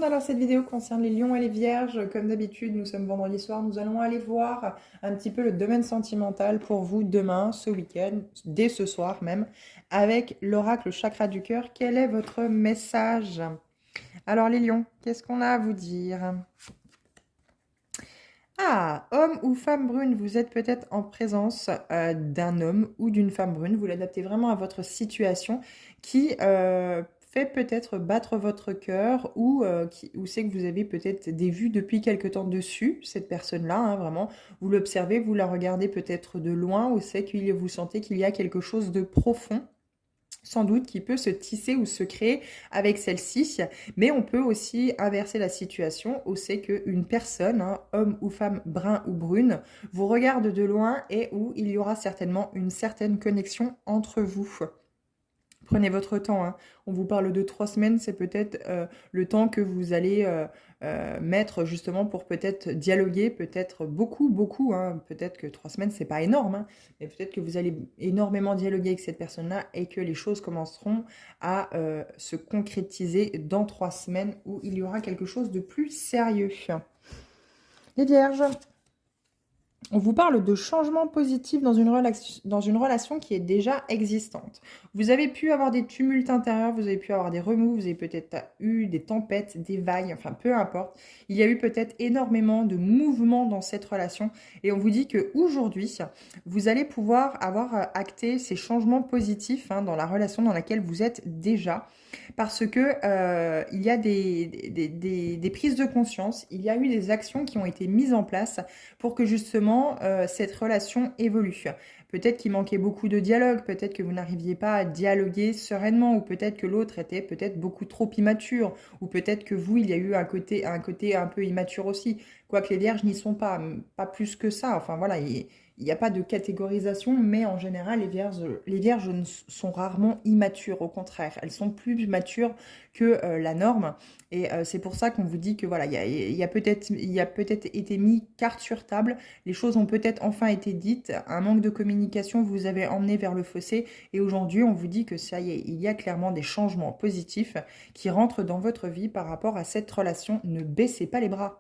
monde, alors cette vidéo concerne les lions et les vierges. Comme d'habitude, nous sommes vendredi soir, nous allons aller voir un petit peu le domaine sentimental pour vous demain, ce week-end, dès ce soir même, avec l'oracle chakra du cœur. Quel est votre message? Alors les lions, qu'est-ce qu'on a à vous dire? Ah, homme ou femme brune, vous êtes peut-être en présence d'un homme ou d'une femme brune. Vous l'adaptez vraiment à votre situation qui fait peut-être battre votre cœur ou c'est que vous avez peut-être des vues depuis quelque temps dessus, cette personne-là, hein, vraiment. Vous l'observez, vous la regardez peut-être de loin ou c'est que vous sentez qu'il y a quelque chose de profond sans doute qui peut se tisser ou se créer avec celle-ci, mais on peut aussi inverser la situation où c'est qu'une personne, hein, homme ou femme, brun ou brune, vous regarde de loin et où il y aura certainement une certaine connexion entre vous. Prenez votre temps, hein. On vous parle de 3 semaines, c'est peut-être le temps que vous allez mettre justement pour peut-être dialoguer, peut-être beaucoup, beaucoup, hein. Peut-être que 3 semaines, c'est pas énorme, hein, mais peut-être que vous allez énormément dialoguer avec cette personne-là et que les choses commenceront à se concrétiser dans 3 semaines où il y aura quelque chose de plus sérieux. Les vierges. On vous parle de changement positif dans une relation qui est déjà existante. Vous avez pu avoir des tumultes intérieurs, vous avez pu avoir des remous, vous avez peut-être eu des tempêtes, des vagues, enfin peu importe. Il y a eu peut-être énormément de mouvements dans cette relation et on vous dit qu'aujourd'hui, vous allez pouvoir avoir acté ces changements positifs, hein, dans la relation dans laquelle vous êtes déjà. Parce que il y a des prises de conscience, il y a eu des actions qui ont été mises en place pour que justement cette relation évolue. Peut-être qu'il manquait beaucoup de dialogue, peut-être que vous n'arriviez pas à dialoguer sereinement, ou peut-être que l'autre était peut-être beaucoup trop immature, ou peut-être que vous, il y a eu un côté un peu immature aussi. Quoique les vierges n'y sont pas plus que ça. Enfin voilà, il n'y a pas de catégorisation, mais en général, les vierges sont rarement immatures, au contraire. Elles sont plus matures que la norme. Et c'est pour ça qu'on vous dit que voilà, il y a peut-être été mis carte sur table, les choses ont peut-être enfin été dites, un manque de communication vous avez emmené vers le fossé, et aujourd'hui on vous dit que ça y est, il y a clairement des changements positifs qui rentrent dans votre vie par rapport à cette relation. Ne baissez pas les bras.